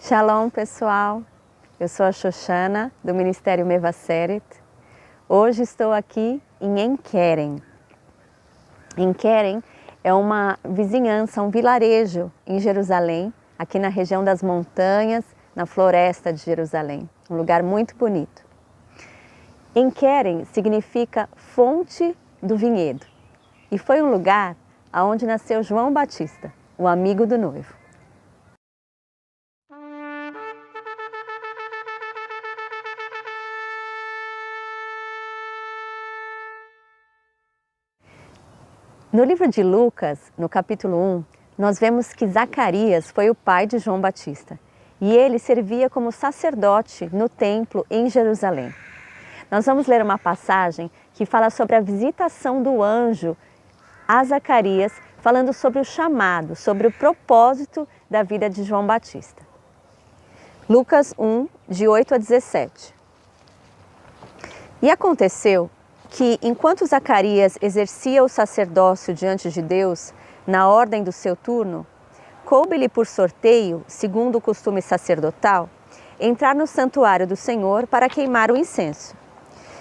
Shalom, pessoal. Eu sou a Xoxana, do Ministério Mevaseret. Hoje estou aqui em Enquerem. Enquerem é uma vizinhança, um vilarejo em Jerusalém, aqui na região das montanhas, na floresta de Jerusalém. Um lugar muito bonito. Enquerem significa fonte do vinhedo. E foi um lugar onde nasceu João Batista, o amigo do noivo. No livro de Lucas, no capítulo 1, nós vemos que Zacarias foi o pai de João Batista e ele servia como sacerdote no templo em Jerusalém. Nós vamos ler uma passagem que fala sobre a visitação do anjo a Zacarias, falando sobre o chamado, sobre o propósito da vida de João Batista. Lucas 1, de 8 a 17. E aconteceu que, enquanto Zacarias exercia o sacerdócio diante de Deus, na ordem do seu turno, coube-lhe por sorteio, segundo o costume sacerdotal, entrar no santuário do Senhor para queimar o incenso.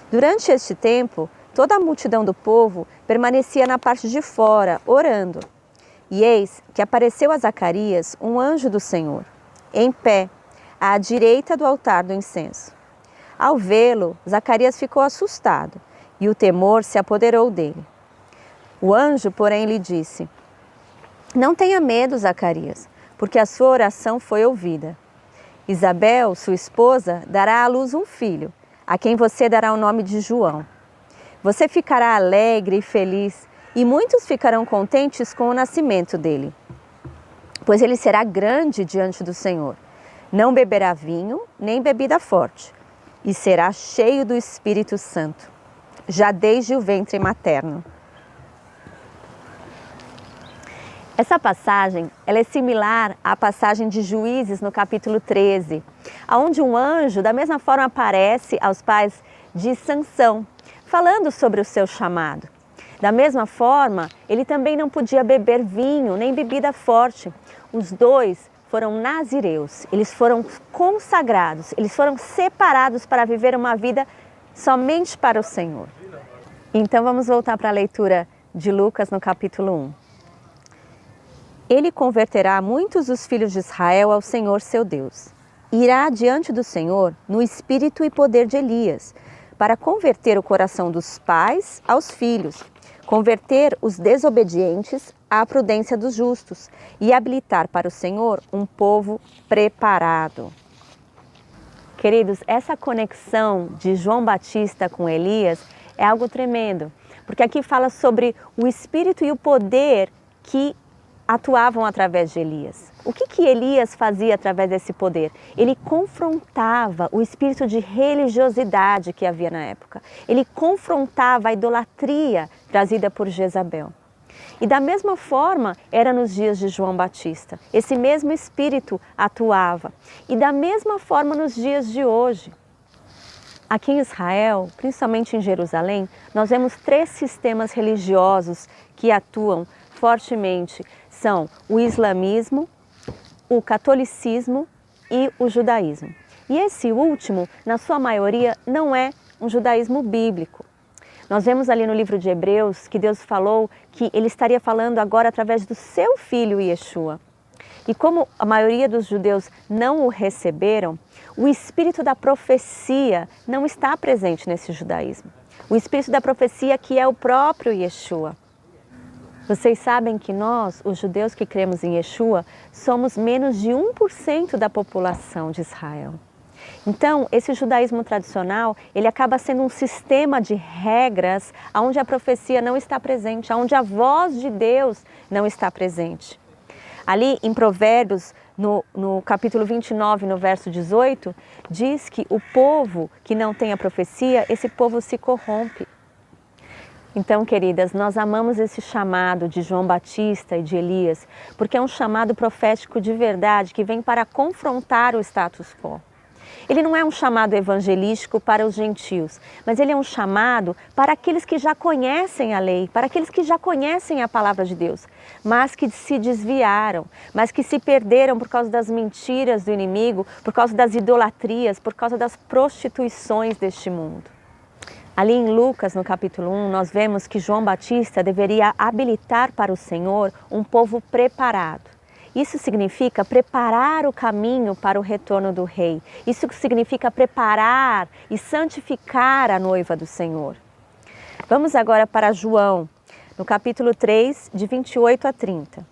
Durante este tempo, toda a multidão do povo permanecia na parte de fora, orando. E eis que apareceu a Zacarias um anjo do Senhor, em pé, à direita do altar do incenso. Ao vê-lo, Zacarias ficou assustado, e o temor se apoderou dele. O anjo, porém, lhe disse: Não tenha medo, Zacarias, porque a sua oração foi ouvida. Isabel, sua esposa, dará à luz um filho, a quem você dará o nome de João. Você ficará alegre e feliz, e muitos ficarão contentes com o nascimento dele. Pois ele será grande diante do Senhor. Não beberá vinho, nem bebida forte, e será cheio do Espírito Santo, já desde o ventre materno. Essa passagem ela é similar à passagem de Juízes no capítulo 13, onde um anjo da mesma forma aparece aos pais de Sansão, falando sobre o seu chamado. Da mesma forma, ele também não podia beber vinho nem bebida forte. Os dois foram nazireus, eles foram consagrados, eles foram separados para viver uma vida somente para o Senhor. Então vamos voltar para a leitura de Lucas no capítulo 1. Ele converterá muitos dos filhos de Israel ao Senhor seu Deus. Irá diante do Senhor no espírito e poder de Elias, para converter o coração dos pais aos filhos, converter os desobedientes à prudência dos justos e habilitar para o Senhor um povo preparado. Queridos, essa conexão de João Batista com Elias é algo tremendo, porque aqui fala sobre o espírito e o poder que atuavam através de Elias. O que Elias fazia através desse poder? Ele confrontava o espírito de religiosidade que havia na época. Ele confrontava a idolatria trazida por Jezabel. E da mesma forma era nos dias de João Batista. Esse mesmo espírito atuava. E da mesma forma nos dias de hoje. Aqui em Israel, principalmente em Jerusalém, nós vemos 3 sistemas religiosos que atuam fortemente. São o islamismo, o catolicismo e o judaísmo. E esse último, na sua maioria, não é um judaísmo bíblico. Nós vemos ali no livro de Hebreus que Deus falou que Ele estaria falando agora através do seu filho Yeshua. E como a maioria dos judeus não o receberam, o espírito da profecia não está presente nesse judaísmo. O espírito da profecia que é o próprio Yeshua. Vocês sabem que nós, os judeus que cremos em Yeshua, somos menos de 1% da população de Israel. Então, esse judaísmo tradicional, ele acaba sendo um sistema de regras onde a profecia não está presente, onde a voz de Deus não está presente. Ali em Provérbios, no capítulo 29, no verso 18, diz que o povo que não tem a profecia, esse povo se corrompe. Então, queridas, nós amamos esse chamado de João Batista e de Elias, porque é um chamado profético de verdade que vem para confrontar o status quo. Ele não é um chamado evangelístico para os gentios, mas ele é um chamado para aqueles que já conhecem a lei, para aqueles que já conhecem a palavra de Deus, mas que se desviaram, mas que se perderam por causa das mentiras do inimigo, por causa das idolatrias, por causa das prostituições deste mundo. Ali em Lucas, no capítulo 1, nós vemos que João Batista deveria habilitar para o Senhor um povo preparado. Isso significa preparar o caminho para o retorno do rei. Isso significa preparar e santificar a noiva do Senhor. Vamos agora para João, no capítulo 3, de 28 a 30.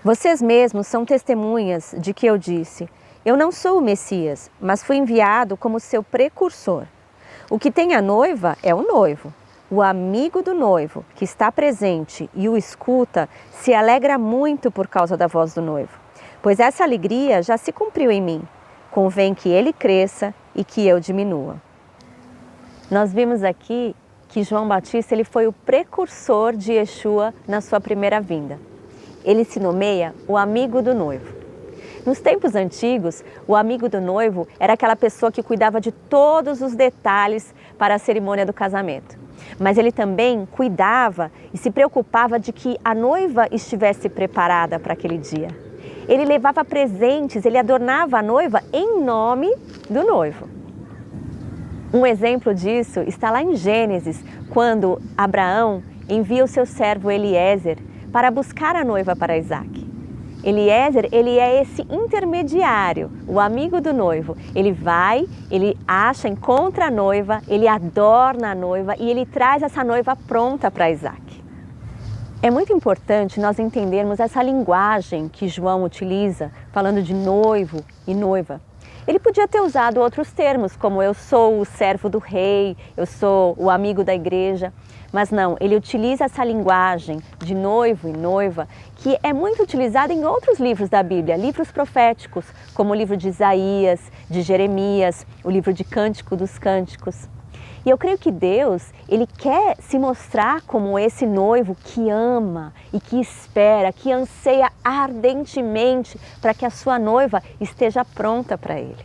Vocês mesmos são testemunhas de que eu disse: eu não sou o Messias, mas fui enviado como seu precursor. O que tem a noiva é o noivo. O amigo do noivo, que está presente e o escuta, se alegra muito por causa da voz do noivo, pois essa alegria já se cumpriu em mim. Convém que ele cresça e que eu diminua. Nós vimos aqui que João Batista ele foi o precursor de Yeshua na sua primeira vinda. Ele se nomeia o amigo do noivo. Nos tempos antigos, o amigo do noivo era aquela pessoa que cuidava de todos os detalhes para a cerimônia do casamento. Mas ele também cuidava e se preocupava de que a noiva estivesse preparada para aquele dia. Ele levava presentes, ele adornava a noiva em nome do noivo. Um exemplo disso está lá em Gênesis, quando Abraão envia o seu servo Eliezer para buscar a noiva para Isaac. Eliezer, ele é esse intermediário, o amigo do noivo. Ele vai, ele acha, encontra a noiva, ele adorna a noiva e ele traz essa noiva pronta para Isaac. É muito importante nós entendermos essa linguagem que João utiliza, falando de noivo e noiva. Ele podia ter usado outros termos, como eu sou o servo do rei, eu sou o amigo da igreja. Mas não, ele utiliza essa linguagem de noivo e noiva, que é muito utilizada em outros livros da Bíblia, livros proféticos, como o livro de Isaías, de Jeremias, o livro de Cântico dos Cânticos. E eu creio que Deus, ele quer se mostrar como esse noivo que ama e que espera, que anseia ardentemente para que a sua noiva esteja pronta para ele.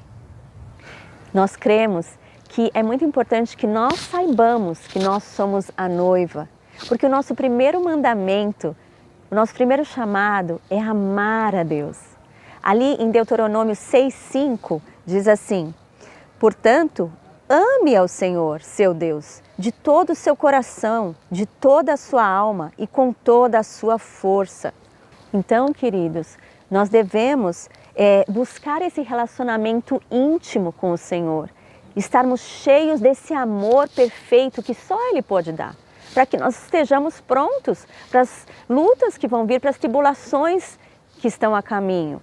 Nós cremos que é muito importante que nós saibamos que nós somos a noiva, porque o nosso primeiro mandamento, o nosso primeiro chamado é amar a Deus. Ali em Deuteronômio 6:5 diz assim: portanto, ame ao Senhor, seu Deus, de todo o seu coração, de toda a sua alma e com toda a sua força. Então, queridos, nós devemos buscar esse relacionamento íntimo com o Senhor, estarmos cheios desse amor perfeito que só Ele pode dar, para que nós estejamos prontos para as lutas que vão vir, para as tribulações que estão a caminho.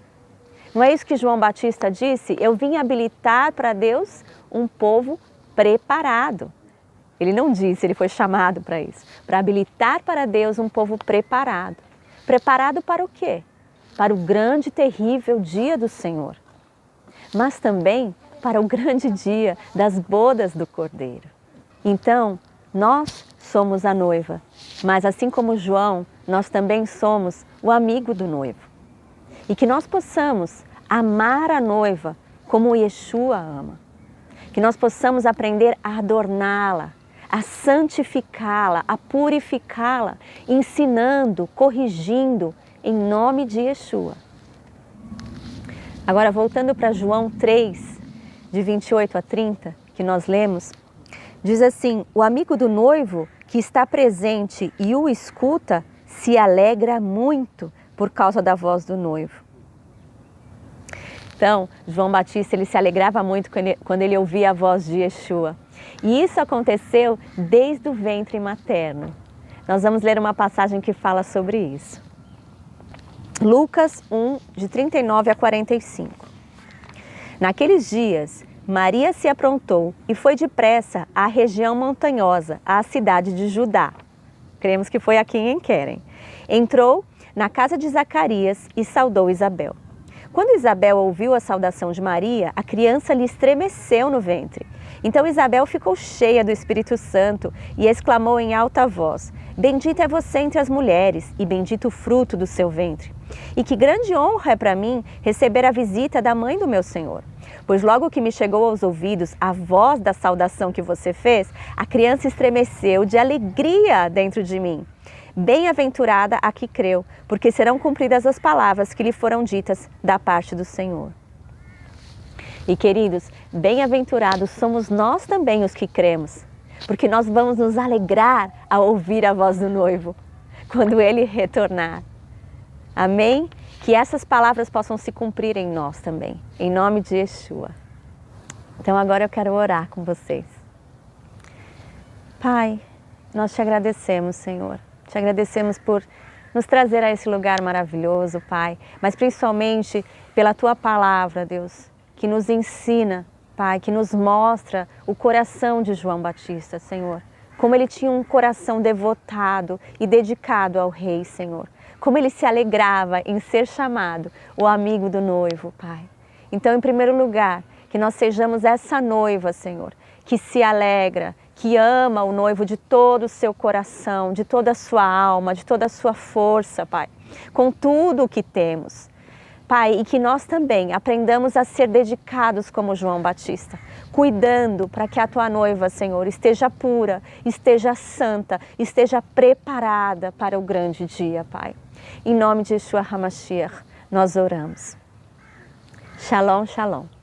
Não é isso que João Batista disse? Eu vim habilitar para Deus um povo preparado. Ele não disse, ele foi chamado para isso, para habilitar para Deus um povo preparado. Preparado para o quê? Para o grande e terrível dia do Senhor, mas também para o grande dia das bodas do Cordeiro. Então, nós somos a noiva, mas assim como João, nós também somos o amigo do noivo. E que nós possamos amar a noiva como Yeshua ama. Que nós possamos aprender a adorná-la, a santificá-la, a purificá-la, ensinando, corrigindo, em nome de Yeshua. Agora, voltando para João 3, de 28 a 30, que nós lemos, diz assim: o amigo do noivo que está presente e o escuta se alegra muito por causa da voz do noivo. Então, João Batista ele se alegrava muito quando ele ouvia a voz de Yeshua. E isso aconteceu desde o ventre materno. Nós vamos ler uma passagem que fala sobre isso. Lucas 1, de 39 a 45. Naqueles dias, Maria se aprontou e foi depressa à região montanhosa, à cidade de Judá. Cremos que foi aqui em Querem. Entrou na casa de Zacarias e saudou Isabel. Quando Isabel ouviu a saudação de Maria, a criança lhe estremeceu no ventre. Então Isabel ficou cheia do Espírito Santo e exclamou em alta voz: bendita é você entre as mulheres e bendito o fruto do seu ventre. E que grande honra é para mim receber a visita da mãe do meu Senhor. Pois logo que me chegou aos ouvidos a voz da saudação que você fez, a criança estremeceu de alegria dentro de mim. Bem-aventurada a que creu, porque serão cumpridas as palavras que lhe foram ditas da parte do Senhor. E queridos, bem-aventurados somos nós também os que cremos, porque nós vamos nos alegrar ao ouvir a voz do noivo, quando ele retornar. Amém? Que essas palavras possam se cumprir em nós também, em nome de Yeshua. Então agora eu quero orar com vocês. Pai, nós te agradecemos, Senhor. Te agradecemos por nos trazer a esse lugar maravilhoso, Pai, mas principalmente pela Tua palavra, Deus, que nos ensina, Pai, que nos mostra o coração de João Batista, Senhor. Como ele tinha um coração devotado e dedicado ao Rei, Senhor. Como ele se alegrava em ser chamado o amigo do noivo, Pai. Então, em primeiro lugar, que nós sejamos essa noiva, Senhor, que se alegra, que ama o noivo de todo o seu coração, de toda a sua alma, de toda a sua força, Pai, com tudo o que temos. Pai, e que nós também aprendamos a ser dedicados como João Batista, cuidando para que a Tua noiva, Senhor, esteja pura, esteja santa, esteja preparada para o grande dia, Pai. Em nome de Yeshua HaMashiach, nós oramos. Shalom, shalom.